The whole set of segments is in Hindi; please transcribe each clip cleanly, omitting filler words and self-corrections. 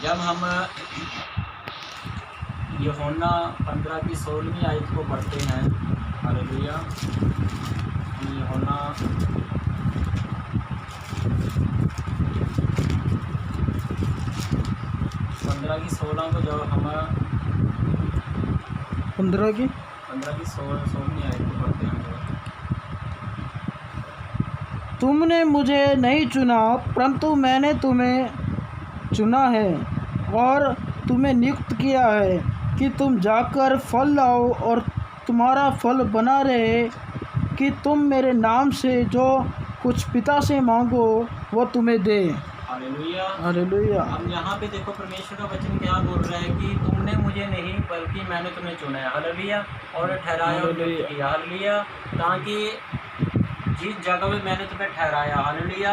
जब हम यूहन्ना 15 की 16वीं आयत को पढ़ते हैं, हालेलुया। यूहन्ना 15 की 16 को जब हम 15 की 16वीं आयत को पढ़ते हैं, तुमने मुझे नहीं चुना परंतु मैंने तुम्हें चुना है और तुम्हें नियुक्त किया है कि तुम जाकर फल लाओ और तुम्हारा फल बना रहे, कि तुम मेरे नाम से जो कुछ पिता से मांगो वो तुम्हें दे। हालेलुया। हालेलुया। अब यहाँ पे देखो परमेश्वर का वचन क्या बोल रहा है कि तुमने मुझे नहीं बल्कि मैंने तुम्हें चुना है, हालेलुया, और ठहराया और नियुक्त किया, हालेलुया, ताकि जिस जगह में मैंने तुम्हें ठहराया, हालेलुया,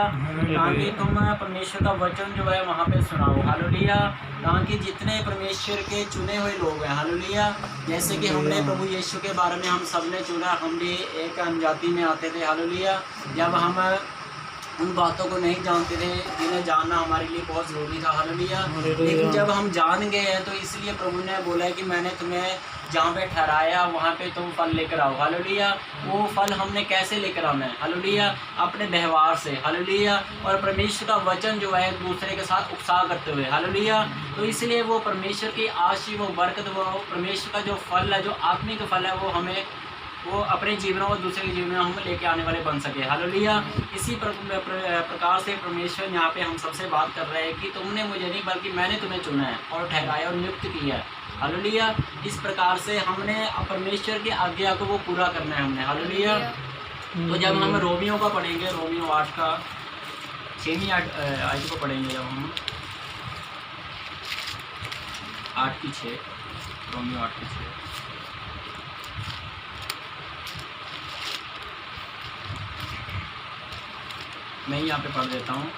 ताकि तुम परमेश्वर का वचन जो है वहाँ पे सुनाओ, हालेलुया, ताकि जितने परमेश्वर के चुने हुए लोग हैं, हालेलुया, जैसे कि हमने प्रभु यीशु के बारे में हम सब ने चुना, हम भी एक अनजाति में आते थे, हालेलुया, जब हम उन बातों को नहीं जानते थे जिन्हें जानना हमारे लिए बहुत ज़रूरी था, हालेलुया, लेकिन जब हम जान गए हैं तो इसलिए प्रभु ने बोला है कि मैंने तुम्हें जहाँ पे ठहराया वहाँ पे तुम फल लेकर आओ, हालेलुया। वो फल हमने कैसे लेकर आना है, हालेलुया, अपने व्यवहार से, हालेलुया, और परमेश्वर का वचन जो है एक दूसरे के साथ उत्साह करते हुए, हालेलुया। तो इसलिए वो परमेश्वर की आशीष, वो बरकत, वो परमेश्वर का जो फल है, जो आत्मिक फल है, वो अपने जीवनों और दूसरे के जीवन में हम लेके आने वाले बन सके, हालेलुया। इसी प्रकार से परमेश्वर यहाँ पे हम सबसे बात कर रहे हैं कि तुमने मुझे नहीं बल्कि मैंने तुम्हें चुना है और ठहराया और नियुक्त किया है, हालेलुया। इस प्रकार से हमने परमेश्वर की आज्ञा को वो पूरा करना है हमने, हालेलुया। तो जब हम रोमियो का पढ़ेंगे, रोमियो 8 का 6वीं आयत को पढ़ेंगे, जब हम 8 की 6, रोमियो 8 की 6, मैं यहाँ पे पढ़ देता हूँ।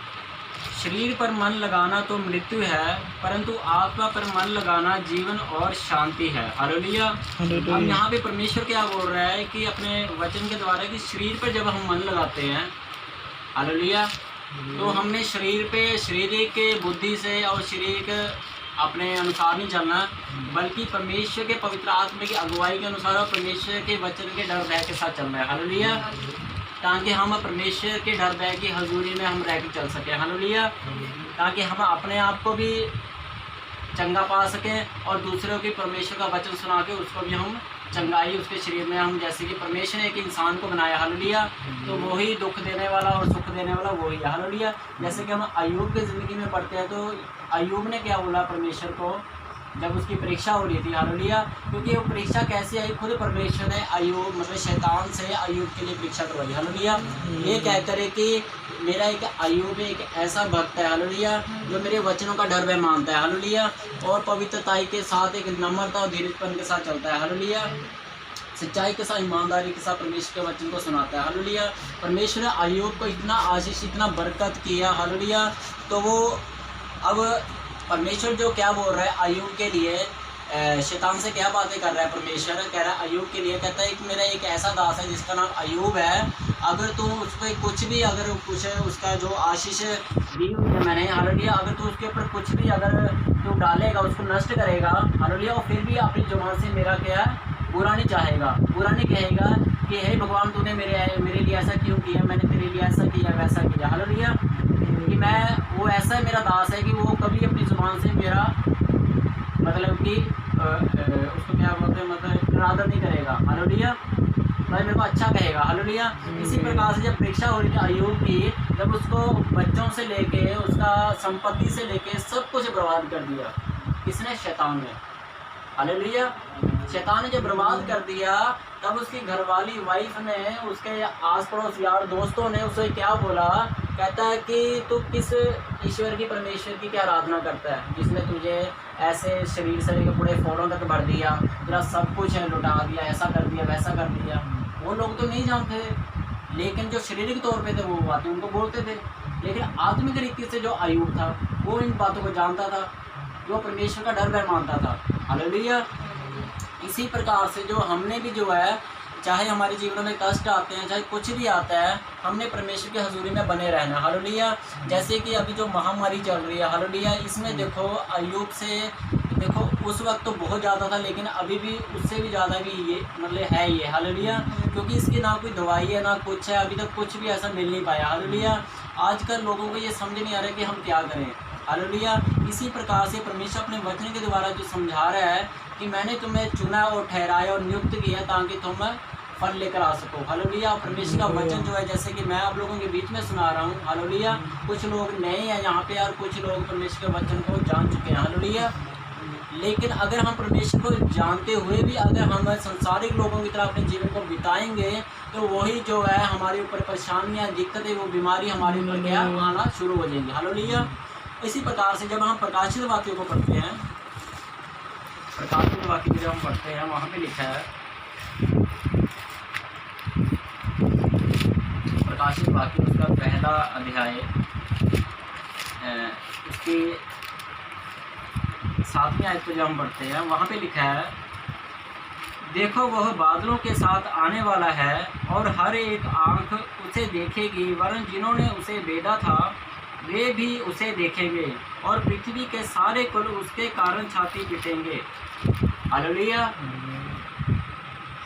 शरीर पर मन लगाना तो मृत्यु है, परंतु आत्मा पर मन लगाना जीवन और शांति है, हालेलुया। अब यहाँ पे परमेश्वर क्या बोल रहा है कि अपने वचन के द्वारा कि शरीर पर जब हम मन लगाते हैं, हालेलुया, तो हमने शरीर पे शारीरिक बुद्धि से और शरीर के अपने अनुसार नहीं चलना, बल्कि परमेश्वर के पवित्र आत्मा की अगुवाई के अनुसार और परमेश्वर के वचन के डर भय के साथ चलना है, हालेलुया, ताकि हम परमेश्वर के डर भय की हजूरी में हम रह के चल सकें, हालेलुया, ताकि हम अपने आप को भी चंगा पा सकें और दूसरों की परमेश्वर का वचन सुना के उसको भी हम चंगाई उसके शरीर में हम, जैसे कि परमेश्वर ने एक इंसान को बनाया, हालेलुया, तो वही दुख देने वाला और सुख देने वाला वही है, हालेलुया। जैसे कि हम अय्यूब की ज़िंदगी में पढ़ते हैं तो अय्यूब ने क्या बोला परमेश्वर को जब उसकी परीक्षा हो रही थी, हालेलुया, क्योंकि वो परीक्षा कैसे आई, खुद परमेश्वर ने अय्यूब मतलब शैतान से अय्यूब के लिए परीक्षा करवाई, हालेलुया, ये कहकर है कि मेरा एक अय्यूब एक ऐसा भक्त है, हालेलुया, जो मेरे वचनों का डर भय मानता है, हालेलुया, और पवित्रताई के साथ एक नम्रता और धीरजपन के साथ चलता है, हालेलुया, सच्चाई के साथ ईमानदारी के साथ परमेश्वर के वचन को सुनाता है, हालेलुया। परमेश्वर ने अय्यूब को इतना आशीष, इतना बरकत किया, हालेलुया। तो वो अब परमेश्वर जो क्या बोल रहा है अय्यूब के लिए, शैतान से क्या बातें कर रहा है परमेश्वर, कह रहा है अय्यूब के लिए, कहता है कि मेरा एक ऐसा दास है जिसका नाम अय्यूब है, अगर तू उस पर कुछ भी अगर कुछ उसका जो आशीष दी हुई है मैंने, हालेलुया, अगर तू उसके ऊपर कुछ भी अगर तू डालेगा, उसको नष्ट करेगा, हालेलुया, और फिर भी अपनी जुबान से मेरा क्या बुरा नहीं चाहेगा, बुरा नहीं कहेगा कि हे भगवान तूने मेरे लिए ऐसा क्यों किया, मैंने तेरे लिए ऐसा किया वैसा किया, हालेलुया, कि मैं वो ऐसा मेरा दास है कि वो कभी अपनी जुबान से मेरा मतलब कि उसको क्या बोलते हैं, मतलब इरादा नहीं करेगा, हालेलुया, भाई मेरे को अच्छा कहेगा, हालेलुया। इसी प्रकार से जब परीक्षा हो रही थी अय्यूब की, जब उसको बच्चों से लेके उसका संपत्ति से लेके सब कुछ बर्बाद कर दिया, किसने, शैतान ने, हालेलुया, शैतान ने जब बर्बाद कर दिया, तब उसकी घरवाली वाइफ ने, उसके आस पड़ोस यार दोस्तों ने उसे क्या बोला, कहता है कि तू किस ईश्वर की, परमेश्वर की क्या आराधना करता है जिसने तुझे ऐसे शरीर से लेकर पूरे फोड़ों तक भर दिया, तेरा सब कुछ है लुटा दिया, ऐसा कर दिया वैसा कर दिया। वो लोग तो नहीं जानते थे, लेकिन जो शारीरिक तौर पे थे वो बातें उनको बोलते थे, लेकिन आत्मिक रीति से जो अय्यूब था वो इन बातों को जानता था, जो परमेश्वर का डर भय मानता था, हालेलुया। इसी प्रकार से जो हमने भी जो है चाहे हमारे जीवन में कष्ट आते हैं, चाहे कुछ भी आता है, हमने परमेश्वर की हजूरी में बने रहना। हालेलुया। जैसे कि अभी जो महामारी चल रही है, हालेलुया, इसमें देखो अय्यूब से देखो उस वक्त तो बहुत ज़्यादा था, लेकिन अभी भी उससे भी ज़्यादा भी ये मतलब है ये। हालेलुया। क्योंकि इसकी ना कोई दवाई है ना कुछ है, अभी तक कुछ भी ऐसा मिल नहीं पाया। हालेलुया। आजकल लोगों को ये समझ नहीं आ रहा कि हम क्या करें। हालेलुया। इसी प्रकार से परमेश्वर अपने वचन के द्वारा जो समझा रहा है कि मैंने तुम्हें चुना और ठहराया और नियुक्त किया ताकि तुम फल लेकर आ सको। हालेलुया। परमेश्वर का वचन जो है, जैसे कि मैं आप लोगों के बीच में सुना रहा हूँ, हालेलुया, कुछ लोग नए हैं यहाँ पे और कुछ लोग परमेश्वर के वचन को जान चुके हैं। हालेलुया। लेकिन अगर हम परमेश्वर को जानते हुए भी अगर हम संसारिक लोगों की तरह अपने जीवन को बिताएंगे तो वही जो है हमारे ऊपर परेशानियाँ, दिक्कतें, वो बीमारी हमारे ऊपर क्या आना शुरू हो जाएंगी। हालेलुया। इसी प्रकार से जब हम प्रकाशित वाक्यों को पढ़ते हैं, प्रकाशित वाक्य जब हम पढ़ते हैं, वहाँ पे लिखा है, प्रकाशित वाक्य उसका पहला अध्याय उसकी 7वीं आयत को जब हम पढ़ते हैं, वहाँ पे लिखा है, देखो वह बादलों के साथ आने वाला है और हर एक आँख उसे देखेगी, वरन जिन्होंने उसे बेधा था वे भी उसे देखेंगे और पृथ्वी के सारे कुल उसके कारण छाती पीटेंगे। हालेलुया।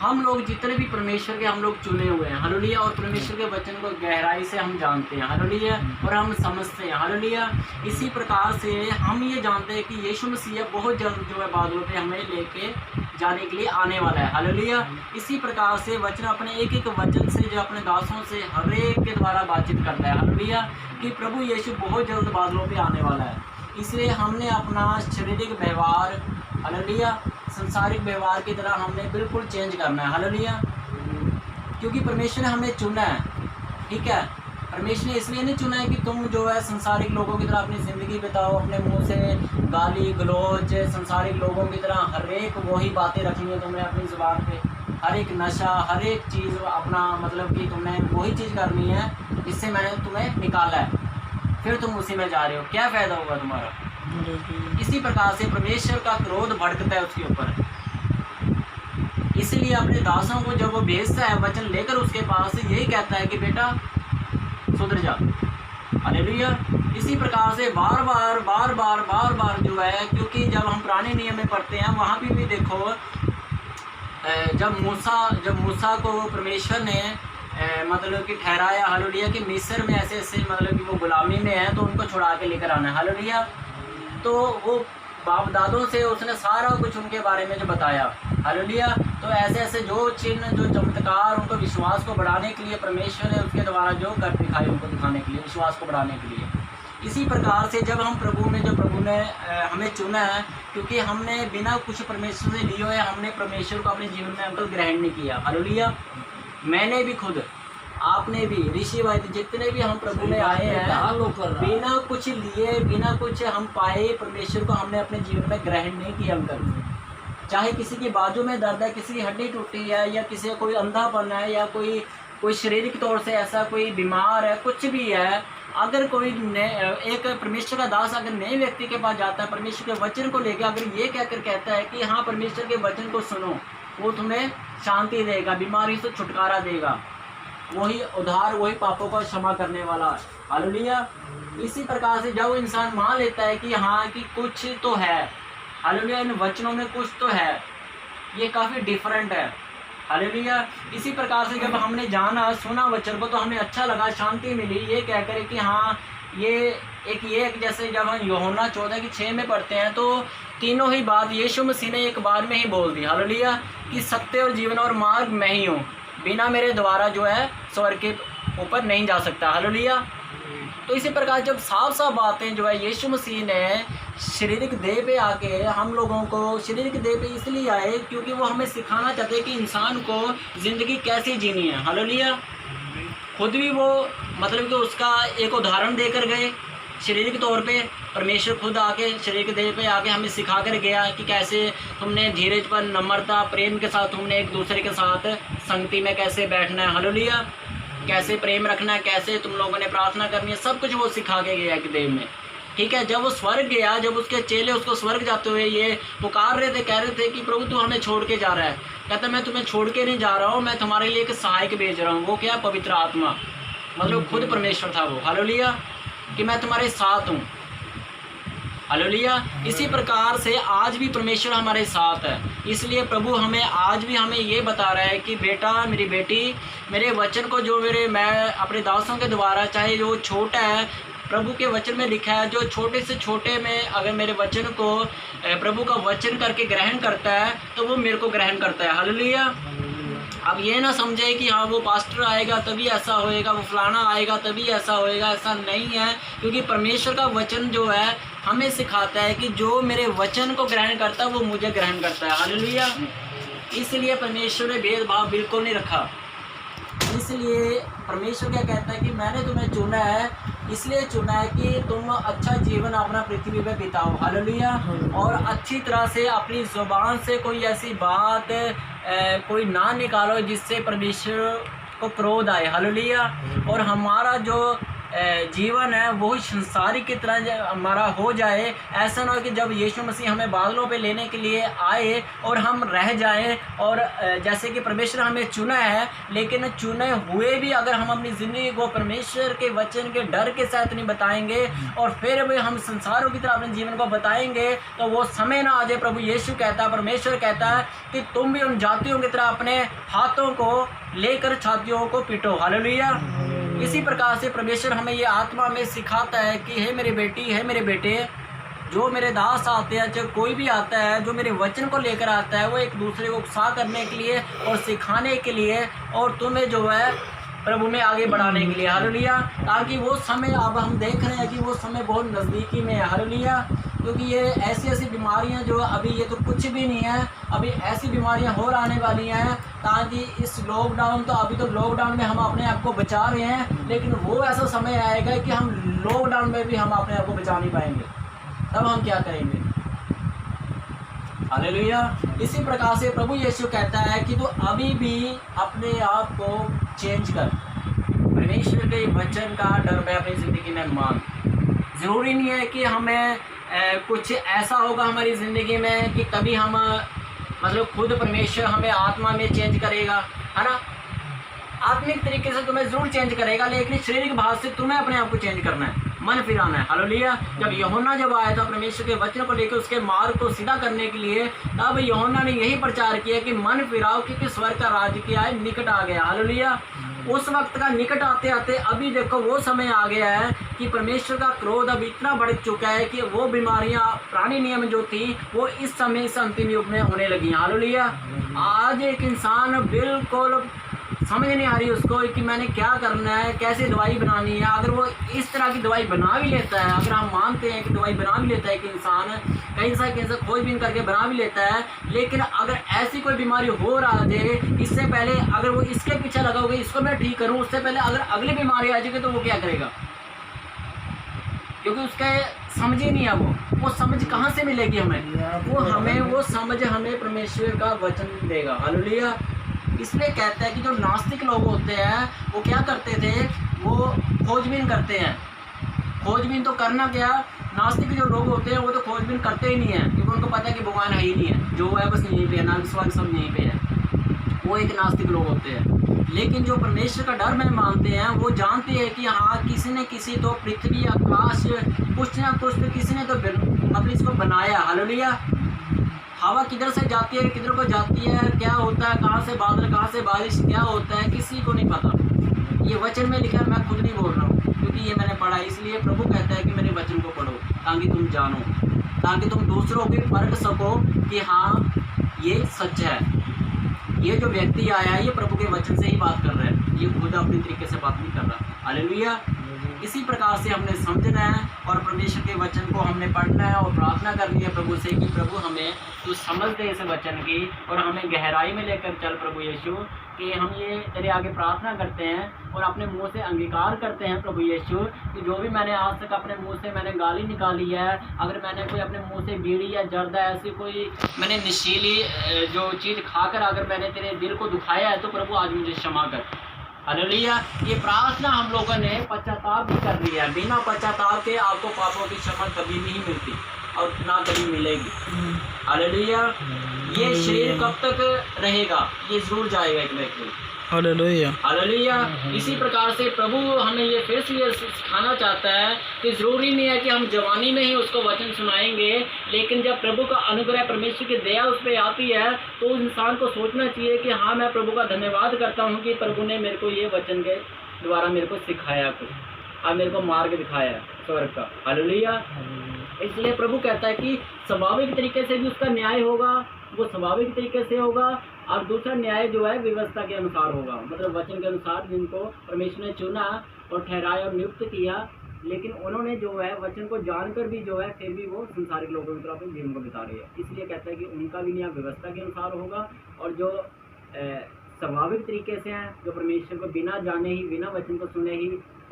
हम लोग जितने भी परमेश्वर के हम लोग चुने हुए हैं, हालेलुया, और परमेश्वर के वचन को गहराई से हम जानते हैं, हालेलुया, और हम समझते हैं, हालेलुया। इसी प्रकार से हम ये जानते हैं कि यीशु मसीह बहुत जल्द जो है बादलों पे हमें लेके जाने के लिए आने वाला है। हालेलुया। इसी प्रकार से वचन अपने एक एक वचन से जो अपने दासों से हर एक के द्वारा बातचीत करता है, हालेलुया, कि प्रभु यीशु बहुत जल्द बादलों पे आने वाला है। इसलिए हमने अपना शारीरिक व्यवहार, हालेलुया, संसारिक व्यवहार की तरह हमने बिल्कुल चेंज करना है। हालेलुया। क्योंकि परमेश्वर ने हमें चुना है, ठीक है। परमेश्वर ने इसलिए नहीं चुना है कि तुम जो है संसारिक लोगों की तरह अपनी ज़िंदगी बिताओ, अपने मुंह से गाली गलौज संसारिक लोगों की तरह हर एक वही बातें रखनी है तुमने अपनी ज़ुबान पे, हर एक नशा, हर एक चीज़ अपना मतलब कि तुमने वही चीज़ करनी है जिससे मैंने तुम्हें निकाला है, फिर तुम उसी में जा रहे हो, क्या फ़ायदा होगा तुम्हारा। इसी प्रकार से परमेश्वर का क्रोध भड़कता है उसके ऊपर। इसलिए अपने दासों को जब वो भेजता है वचन लेकर उसके पास, यही कहता है कि बेटा सुधर जा। हालेलुया। इसी प्रकार से बार बार जो है, क्योंकि जब हम पुराने नियम में पढ़ते हैं वहाँ भी देखो, जब मूसा को परमेश्वर ने मतलब कि ठहराया, हालेलुया, कि मिस्र में ऐसे ऐसे मतलब कि वो गुलामी में है तो उनको छुड़ा के लेकर आना है। हालेलुया। तो वो बाप दादों से उसने सारा कुछ उनके बारे में जो बताया, हालेलुया। तो ऐसे ऐसे जो चिन्ह, जो चमत्कार, उनको विश्वास को बढ़ाने के लिए परमेश्वर ने उसके द्वारा जो कर दिखाए, उनको दिखाने के लिए, विश्वास को बढ़ाने के लिए। इसी प्रकार से जब हम प्रभु में, जो प्रभु ने हमें चुना है, क्योंकि हमने बिना कुछ परमेश्वर से लिए हुए, हमने परमेश्वर को अपने जीवन में अंकल ग्रहण नहीं किया। हालेलुया। मैंने भी खुद, आपने भी, ऋषि भाई, जितने भी हम प्रभु में आए हैं, बिना कुछ लिए, बिना कुछ हम पाए परमेश्वर को हमने अपने जीवन में ग्रहण नहीं किया अंकल। चाहे किसी की बाजू में दर्द है, किसी की हड्डी टूटी है, या किसी का कोई अंधापन है, या कोई शारीरिक तौर से ऐसा कोई बीमार है, कुछ भी है, अगर कोई एक परमेश्वर का दास अगर नए व्यक्ति के पास जाता है, परमेश्वर के वचन को लेकर अगर ये कहकर कहता है कि हाँ परमेश्वर के वचन को सुनो, वो तुम्हें शांति देगा, बीमारी से छुटकारा देगा, वही उद्धार, वही पापों का क्षमा करने वाला। हालेलुया। इसी प्रकार से जब इंसान मान लेता है कि हाँ कि कुछ तो है, हालेलुया, इन वचनों में कुछ तो है, ये काफ़ी डिफरेंट है। हालेलुया। इसी प्रकार से जब हमने जाना सुना वचन को तो हमें अच्छा लगा, शांति मिली, ये कह कर कि हाँ ये जैसे जब हम यूहन्ना 14:6 में पढ़ते हैं तो तीनों ही बात यीशु मसीह ने एक बार में ही बोल दी, हालेलुया, कि सत्य और जीवन और मार्ग मैं ही हूँ, बिना मेरे द्वारा जो है स्वर्ग के ऊपर नहीं जा सकता। हालेलुया। तो इसी प्रकार जब साफ साफ बातें जो है यीशु मसीह ने शारीरिक देह पे आके हम लोगों को, शारीरिक देह पे इसलिए आए क्योंकि वो हमें सिखाना चाहते हैं कि इंसान को ज़िंदगी कैसे जीनी है। हालेलुया। खुद भी वो मतलब कि उसका एक उदाहरण देकर गए शारीरिक तौर पे, परमेश्वर खुद आके शारीरिक देह पे आके हमें सिखा कर गया कि कैसे तुमने धीरज पर, नम्रता, प्रेम के साथ तुमने एक दूसरे के साथ संगति में कैसे बैठना है, हालेलुया, कैसे प्रेम रखना है, कैसे तुम लोगों ने प्रार्थना करनी है, सब कुछ वो सिखा के गया कि देह में। ठीक है। जब वो स्वर्ग गया, जब उसके चेले उसको स्वर्ग जाते हुए ये पुकार रहे थे, कह रहे थे कि प्रभु तू हमें छोड़ के जा रहा है, कहता मैं तुम्हें छोड़ के नहीं जा रहा हूँ, मैं तुम्हारे लिए एक सहायक भेज रहा हूँ। वो क्या? पवित्र आत्मा, मतलब खुद परमेश्वर था वो। हालेलुया, कि मैं तुम्हारे साथ हूँ। हालेलुया। इसी प्रकार से आज भी परमेश्वर हमारे साथ है। इसलिए प्रभु हमें आज भी हमें ये बता रहा है कि बेटा, मेरी बेटी, मेरे वचन को जो मैं अपने दासों के द्वारा, चाहे जो छोटा है, प्रभु के वचन में लिखा है, जो छोटे से छोटे में अगर मेरे वचन को प्रभु का वचन करके ग्रहण करता है तो वो मेरे को ग्रहण करता है। हालेलुया। अब ये ना समझे कि हाँ वो पास्टर आएगा तभी ऐसा होएगा, वो फलाना आएगा तभी ऐसा होएगा, ऐसा नहीं है। क्योंकि परमेश्वर का वचन जो है हमें सिखाता है कि जो मेरे वचन को ग्रहण करता है वो मुझे ग्रहण करता है। हालेलुया। इसलिए परमेश्वर ने भेदभाव बिल्कुल नहीं रखा। इसलिए परमेश्वर क्या कहता है कि मैंने तुम्हें चुना है, इसलिए चुना है कि तुम अच्छा जीवन अपना पृथ्वी पे बिताओ। हालेलुया। और अच्छी तरह से अपनी ज़ुबान से कोई ऐसी बात कोई ना निकालो जिससे परमेश्वर को क्रोध आए। हालेलुया। और हमारा जो जीवन है वो संसारी की तरह हमारा हो जाए। ऐसा ना हो कि जब यीशु मसीह हमें बादलों पे लेने के लिए आए और हम रह जाएं, और जैसे कि परमेश्वर हमें चुना है, लेकिन चुने हुए भी अगर हम अपनी ज़िंदगी को परमेश्वर के वचन के डर के साथ नहीं बताएंगे और फिर भी हम संसारों की तरह अपने जीवन को बताएंगे तो वो समय ना आ जाए। प्रभु यीशु कहता है, परमेश्वर कहता है कि तुम भी उन जातियों की तरह अपने हाथों को लेकर छातियों को पीटो। हालेलुया। इसी प्रकार से परमेश्वर हमें ये आत्मा में सिखाता है कि हे मेरी बेटी, हे मेरे बेटे, जो मेरे दास आते हैं, जो कोई भी आता है जो मेरे वचन को लेकर आता है, वो एक दूसरे को उत्साह करने के लिए और सिखाने के लिए और तुम्हें जो है प्रभु में आगे बढ़ाने के लिए। हालेलुया। ताकि वो समय, अब हम देख रहे हैं कि वो समय बहुत नज़दीकी में है। हालेलुया। क्योंकि ये ऐसी ऐसी बीमारियां जो अभी ये तो कुछ भी नहीं है, अभी ऐसी बीमारियां और आने वाली हैं। ताकि इस लॉकडाउन, तो अभी तो लॉकडाउन में हम अपने आप को बचा रहे हैं, लेकिन वो ऐसा समय आएगा कि हम लॉकडाउन में भी हम अपने आप को बचा नहीं पाएंगे। तब हम क्या करेंगे? हालेलुया। इसी प्रकार से प्रभु यीशु कहता है कि तू अभी भी अपने आप को चेंज कर, परमेश्वर के वचन का डर में अपनी ज़िंदगी में मान। ज़रूरी नहीं है कि हमें कुछ ऐसा होगा हमारी ज़िंदगी में कि तभी हम मतलब खुद परमेश्वर हमें आत्मा में चेंज करेगा, है ना। आत्मिक तरीके से तुम्हें ज़रूर चेंज करेगा, लेकिन शारीरिक भाव से तुम्हें अपने आप को चेंज करना है, मन फिराना है। हालेलुया। जब यूहन्ना जब आया था परमेश्वर के वचन को लेकर उसके मार्ग को सीधा करने के लिए, तब यूहन्ना ने यही प्रचार किया कि मन फिराओ क्योंकि स्वर्ग का राज्य क्या है, निकट आ गया। हालेलुया। उस वक्त का निकट आते आते अभी देखो वो समय आ गया है कि परमेश्वर का क्रोध अब इतना बढ़ चुका है कि वो बीमारियां पुराने नियम जो थी वो इस समय इस अंतिम युग में होने लगी। हालेलुया। आज एक इंसान बिल्कुल समझ नहीं आ रही उसको कि मैंने क्या करना है, कैसे दवाई बनानी है। अगर वो इस तरह की दवाई बना भी लेता है, अगर हम मानते हैं कि दवाई बना भी लेता है कि इंसान कहीं से खोजबीन करके बना भी लेता है, लेकिन अगर ऐसी कोई बीमारी हो रहा है इससे पहले अगर वो इसके पीछे लगा होगा इसको मैं ठीक करूँ, उससे पहले अगर अगली बीमारी आ जाएगी तो वो क्या करेगा? क्योंकि उसका समझ ही नहीं है। वो समझ कहाँ से मिलेगी हमें? वो समझ हमें परमेश्वर का वचन देगा। हालेलुया। इसलिए कहता है कि जो नास्तिक लोग होते हैं वो क्या करते थे, वो खोजबीन करते हैं। खोजबीन तो करना क्या, नास्तिक जो लोग होते हैं वो तो खोजबीन करते ही नहीं है, क्योंकि उनको पता है कि भगवान है ही नहीं है, जो है बस यहीं पे है, नाग स्वर्ग सब यहीं पे है। वो एक नास्तिक लोग होते हैं। लेकिन जो परमेश्वर का डर में मानते हैं वो जानते हैं कि हाँ किसी ने किसी तो पृथ्वी आकाश कुछ ना कुछ तो किसी ने तो मतलब इसको बनाया। हालेलुया। हवा किधर से जाती है, किधर को जाती है, क्या होता है, कहाँ से बादल, कहाँ से बारिश, क्या होता है, किसी को नहीं पता। ये वचन में लिखा है, मैं खुद नहीं बोल रहा हूँ क्योंकि ये मैंने पढ़ा। इसलिए प्रभु कहता है कि मेरे वचन को पढ़ो ताकि तुम जानो, ताकि तुम दूसरों को परख सको कि हाँ ये सच है, ये जो व्यक्ति आया है ये प्रभु के वचन से ही बात कर रहा है, ये खुद अपनी तरीके से बात नहीं कर रहा। हालेलुया। इसी प्रकार से हमने समझना है और परमेश्वर के वचन को हमने पढ़ना है और प्रार्थना करनी है प्रभु से कि प्रभु हमें तू समझ दे इस वचन की और हमें गहराई में लेकर चल प्रभु यीशु। कि हम ये तेरे आगे प्रार्थना करते हैं और अपने मुंह से अंगीकार करते हैं प्रभु यीशु कि जो भी मैंने आज तक अपने मुंह से मैंने गाली निकाली है, अगर मैंने कोई अपने मुंह से बीड़ी या जर्दा ऐसी कोई मैंने नशीली जो चीज़ खाकर अगर मैंने तेरे दिल को दुखाया है तो प्रभु आज मुझे क्षमा कर। हालेलुया। ये प्रार्थना हम लोगों ने पश्चाताप भी कर ली है। बिना पश्चाताप के आपको पापों की क्षमा कभी नहीं मिलती और ना कभी मिलेगी। हालेलुया। ये शरीर कब तक रहेगा? ये जरूर जाएगा एक न एक दिन। हालेलुया। हालेलुया। इसी प्रकार से प्रभु हमें ये फिर से ये सिखाना चाहता है कि ज़रूरी नहीं है कि हम जवानी में ही उसको वचन सुनाएंगे, लेकिन जब प्रभु का अनुग्रह, परमेश्वर की दया उस पर आती है तो उस इंसान को सोचना चाहिए कि हाँ, मैं प्रभु का धन्यवाद करता हूँ कि प्रभु ने मेरे को ये वचन के द्वारा मेरे को सिखाया कुछ, और मेरे को मार्ग दिखाया स्वर्ग का। हालेलुया। इसलिए प्रभु कहता है कि स्वाभाविक तरीके से भी उसका न्याय होगा, वो स्वाभाविक तरीके से होगा, और दूसरा न्याय जो है व्यवस्था के अनुसार होगा, मतलब वचन के अनुसार, जिनको परमेश्वर ने चुना और ठहराया और नियुक्त किया, लेकिन उन्होंने जो है वचन को जानकर भी जो है फिर भी वो संसारिक लोगों की तरह अपने जीवन को बिता रहे हैं। इसलिए कहता है कि उनका भी न्याय व्यवस्था के अनुसार होगा, और जो स्वाभाविक तरीके से हैं, जो परमेश्वर को बिना जाने ही, बिना वचन को सुने ही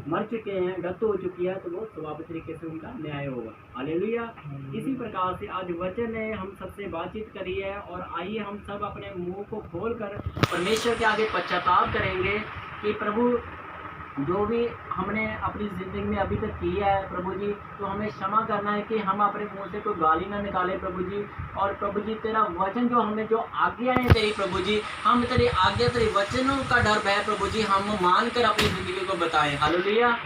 मर चुके हैं, डेथ हो चुकी है, तो वो स्वाभाविक तरीके से उनका न्याय होगा। हालेलुया। इसी प्रकार से आज वचन ने हम सबसे बातचीत करी है, और आइए हम सब अपने मुंह को खोलकर परमेश्वर के आगे पश्चाताप करेंगे कि प्रभु जो भी हमने अपनी ज़िंदगी में अभी तक किया है प्रभु जी, तो हमें क्षमा करना है कि हम अपने मुंह से कोई गाली ना निकाले प्रभु जी। और प्रभु जी तेरा वचन जो हमें जो आज्ञा है तेरी प्रभु जी, हम तेरी आज्ञा, तेरे वचनों का डर भय प्रभु जी हम मान कर अपनी ज़िंदगी को बताएं। हालेलुया।